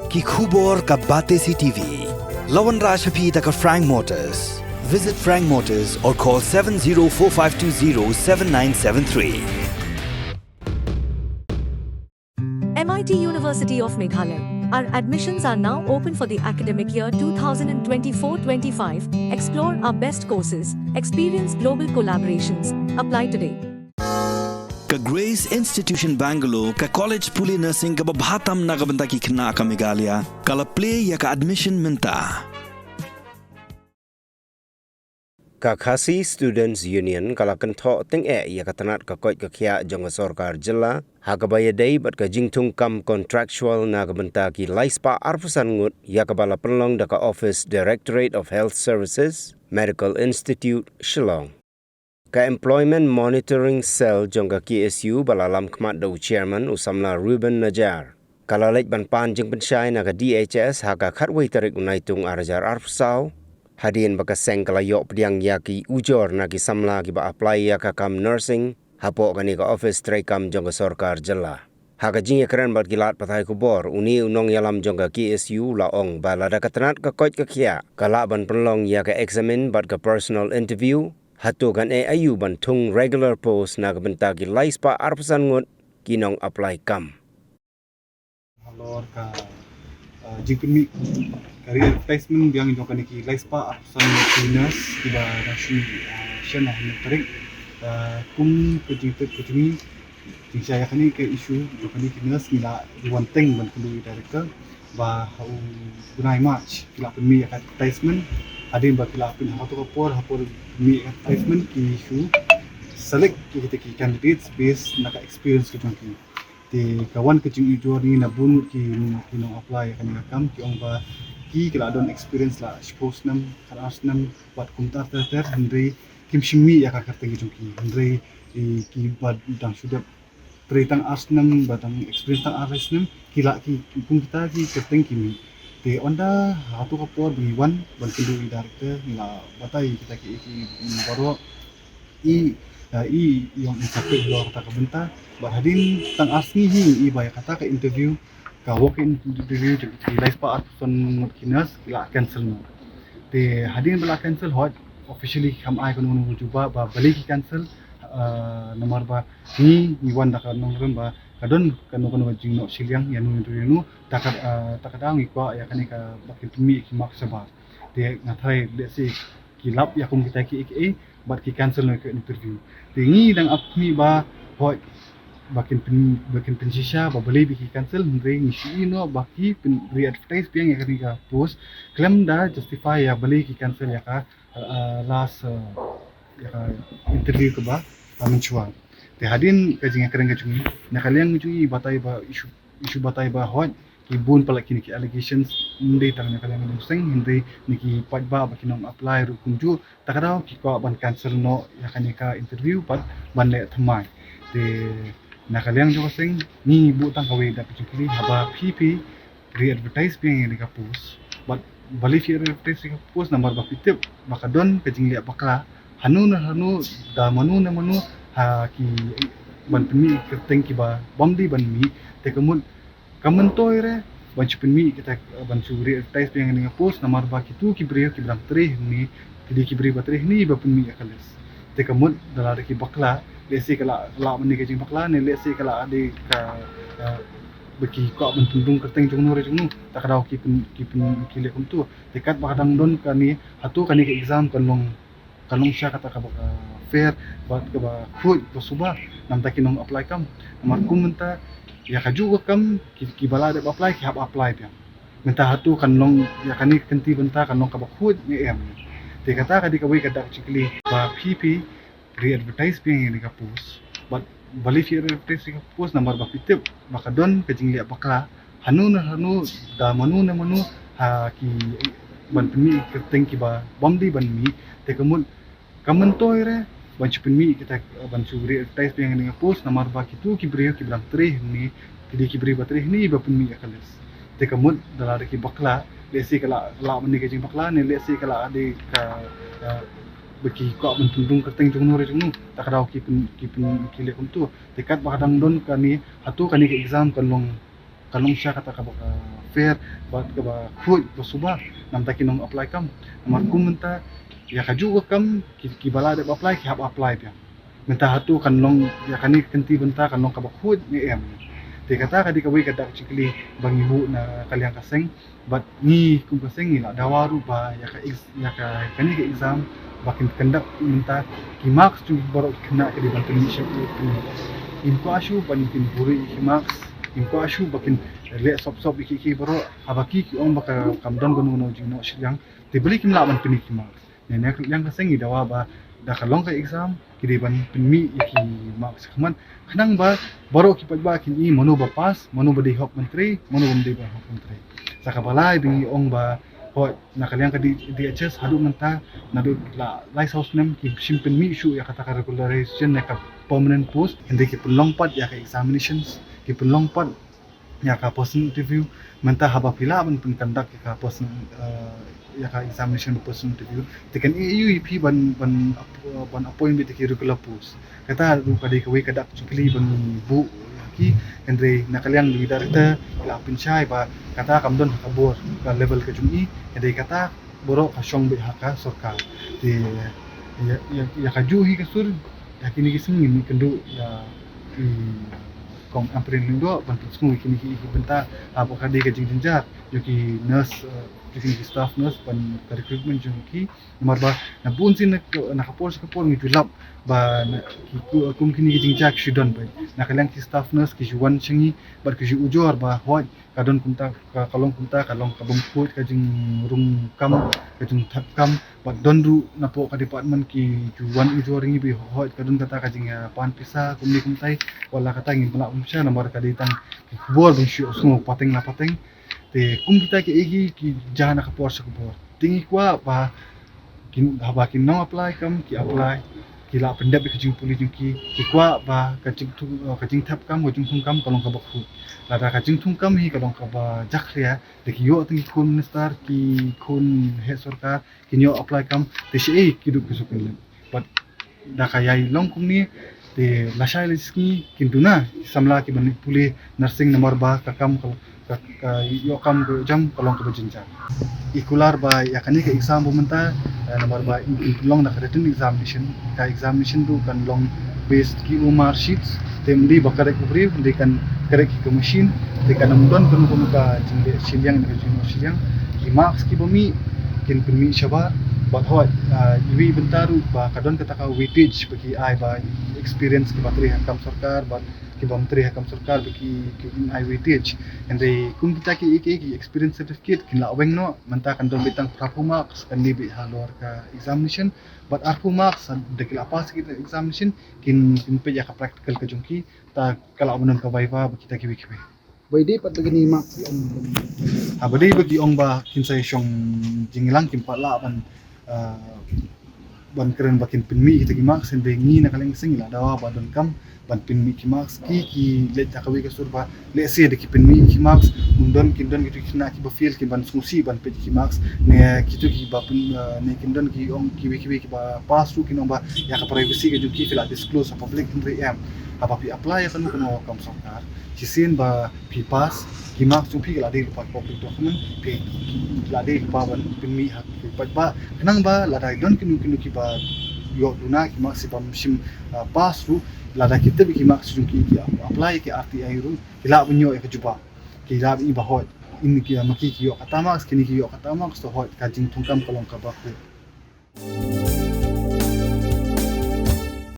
ki khubor ka Bate CTV. Lawan Rajhapi taka Frank Motors. Visit Frank Motors or call 7045207973. MIT University of Meghalaya. Our admissions are now open for the academic year 2024-25. Explore our best courses, experience global collaborations. Apply today. Ka Grace Institution Bangalore ka College Puli Nursing ka babhatam na kabanta ki khna ka Meghalaya kala play ya ka admission minta. Ka Khasi Students Union kala kentho ting ya katanat ka koit ka khia jong sarkar jilla ha ka bayadai bat ka jingtung kam contractual na kabanta ki laispa arpusan ngut ya ka bala penlong da ka Office Directorate of Health Services Medical Institute Shillong. Ka Employment Monitoring Cell jong ka KSU balalam khmat do chairman usamla Ruben Najar. Kala lek ban pan jing pensyai na ka DHS ha ka khatwei tarik unaitung arajar arpsau. Hadian baka seng kala yok pediang yaki ujor na ki samla ki ba apply ya ka kam nursing hapo kani ka office tray kam jong ka sarkar jalla. Ha ka jing ekran bat gilat pathai kubor uni unong yalam jong ka KSU la ong bala da katanat ka koit ka khia kala ban penlong ya ka examine bat ka personal interview hatu kan ayu ban tung regular post na ka benta ki laispa arpasan ngut kinong apply kam. Halor ka jingpin career advertisement yang jokan ki laispa arsan cleaners tiba nasi shana tarik kum kejing saya kani ke isu jokan ki nurse mila diwanteng ban kedui director ba hau gunai match kila pemi advertisement adin ba kila pin hatu kapor hapor mi advertisement ki isu select kita ki candidates based na ka experience ki jokan ti kawan kecing ujor ni na bun ki no apply kan kam ki ong ba ki kala don experience la suppose nam karas nam wat kumtar ter hendri kim shimi ya ka kerteng ki hendri ki bad dang sudah tretang asnam batang experience tang ares nam kila ki pun kita ki kerteng kimi te onda hatu kapor biwan ban kendu director la batai kita ki baru yang mencapai luar kata kebenta berhadin tang asni hi iba kata ke interview ka walk in interview di laispa arson kinas kila cancel no te hadin bala cancel hot officially kam ai kono nu juba ba balik cancel nomor ba ni wan da kan nong ba kadon kanu jing no siliang ya nu interview nu takadang ikwa ya kanika bakin tumi ki maksa ba te ngathai desi kilap ya kum kita ki bat ki cancel no ke interview tingi dang apni ba hoi bakin pensisya ba boleh biki cancel ring isi no baki re advertise piang ya kanika post claim da justify ya boleh ki cancel ya ka last ya ka interview ke ba mencuat te hadin kajing kereng kajung na kalian ngui batai ba isu batai ba hoi ibun pala kini ki allegations hindi tang na kalian sing hindi niki patba bakinong apply ru kunju takadaw ki ko ban cancel no ya kanika interview pat ban le thamai te na kalian jo sing ni butang kawe da pikili haba pp re advertise ping ni ka post but bali fi advertise ka post number ba pitip makadon kajing liya bakla hanu da manu ha ki ban pemi kerteng ki ba bomdi ban mi te kamun toy re bancu penmi kita bancu advertise yang dengan post nomor ba kitu ki brio ki bram treh ni kidi ki brio batreh ni ba penmi akalas te kamun dalar ki bakla lesi kala meni ke jing bakla ne lesi kala ade ka beki ko ban tundung kerteng jung nore jung tak kadau ki le kum tu dekat bakadang don kani hatu kani ke exam kanong sya kata ka fair ba ka ba khut ba suba nam takinong apply kam nomor kum menta ya kaju kam ki bala de apply ki hab apply pian menta hatu kanong ya kani kenti benta kanong ka bakhut ni em te kata ka di ka wi ka dak chikli ba pp re advertise pian ni ka post but bali fi advertise ka post number ba pitip maka don ka jing liya bakla hanu da manu ha ki ban pemi keteng ki ba bomdi ban mi te kamun toy re bancu penmi kita bancu re advertise pian ni ka post number ba kitu ki brio ki bram treh ni kidi ki brio batreh ni ba penmi akalas te kamun dalar ki bakla lesi kala meni ke jing bakla ni lesi kala ade ka beki ko ban tundung keteng jung nore jung tak kadau ki le kum tu dekat bakadang don kani hatu kani ke exam kanong kalong siya kata ka fair bat ka ba khoi subah nam ta kinong apply kam namar kum menta ya ka juga kam ki bala de apply ki hab apply pia menta hatu kan long ya kani kenti benta kan long ka ba khoi ni em te kata ka di ka wi ka dak cikli bang ibu na kaliang kaseng bat ni kum kaseng ni la dawaru ba ya ka kani ke exam bakin kendak minta ki marks tu baru kena ke di bantu ni syek imko ashu bantin buri ki marks imko ashu bakin le sop iki baru abaki ki ong baka kamdon gono jino syang te beli kim laban pini ki marks ne yang kaseng ni dawa ba da kalong ka exam ki di ban pinmi iki marks kaman kanang ba baru ki pagba kin i mono ba pas mono ba di hok menteri mono ba di hok menteri sakabalai bi ong ba ho nakaliang ka di DHS hadu menta nadu la lighthouse nem ki simpen mi issue ya kata regularization ya ka permanent post and ki pelongpat ya ka examinations ki pelongpat ya ka person interview menta haba pila ban conduct ya ka person ya ka examination person interview tekan EUP ban appointment ki regular post kata ru ka di ka we kadak chukli ban bu ki andre nakaliang di director la pinchai ba kata kamdon kabur ka level ke jumi ede kata borok ka syong be haka sorka di ya ka juhi ka sur ya kini ki singin ni kendu ya kom amprin lindo ban tsmu kini ki benta apa ka de ka jinjar yuki nurse yuki staff nurse ban recruitment jumi nomor ba na bunsin na kapor ngi julap ba kum kini ki jinjak shidon ba na kalang ki staff nurse ki juan chingi ba ki ujor ba hoi kadon kunta kalong kabung put ka jing rung kam ka jing thap kam ba donru na po ka department ki juan ujor ngi bi hoi kadon kata ka jing pan pisa kumni kumtai wala kata ngi bala umsha nomor ka ditang ki bor bing shu sungu pateng te kum kita ki egi ki jana ka por sa ko bor tingi kwa ba kin haba kin no apply kam ki apply kila pendap ke jing puli jing ki kwa ba ka jing thap kam ko jing thung kam kalong ka bakhu lada ka jing thung kam hi kalong ka ba jakria de ki yo tingi kun minister ki kun he sarkar ki yo apply kam te she ki du kusukul but da ka yai long kum ni te lasai liski kintuna samla ki ban puli nursing nomor ba ka kam ka yo kam ko jam kalong ka bajinja ikular ba ya kani ke exam bumenta nomor ba long na written examination du kan long based ki umar sheets temdi bakare kubri di kan kare ki machine di kan amdon kan ka jinde silyang na jino silyang ki marks ki bumi kin pinmi shabar but hot iwi bentaru ba kadon kata ka weightage bagi ai ba experience ki bateri hakam sarkar ba ki bamteri hakam sarkar bagi ki ai weightage and they kum kita ki experience certificate kin la weng no menta kan don bitang prapu marks kan ni bi halor ka examination but arpu marks de kila pas kita examination kin pe ya ka practical ka jungki ta kala menon ka viva kita ki wiki bai dei pat begini marks om abadi bagi ong ba kin sai syong jinglang kin pala ban keren bakin pinmi kita ki marks and ngi na kaleng sing la dawa ba don kam ban pinmi ki marks ki le ta kawi ka surba le se de ki pinmi ki marks mundon kindon gitu kina ki ba feel ki ban smusi ban pe ki marks ne kitu ki ba pun ne kindon ki ong ki ba pass through kin ong ba ya ka privacy ka juki fila disclose a public entry am apa pi apply ya kan ko kam sarkar kisin ba pi pass ki marks tu pi la de pa public document pi la de pa ban pinmi hak ba kanang ba la dai don kinu ki ba yo duna ki marks pa sim pass through lada kita biki maksud ki apply ki RTI ru kila bunyo e kejuba kila bi bahot ini ki maki ki yo kata maks kini ki yo kata maks to hot kajing tungkam kolong ka baku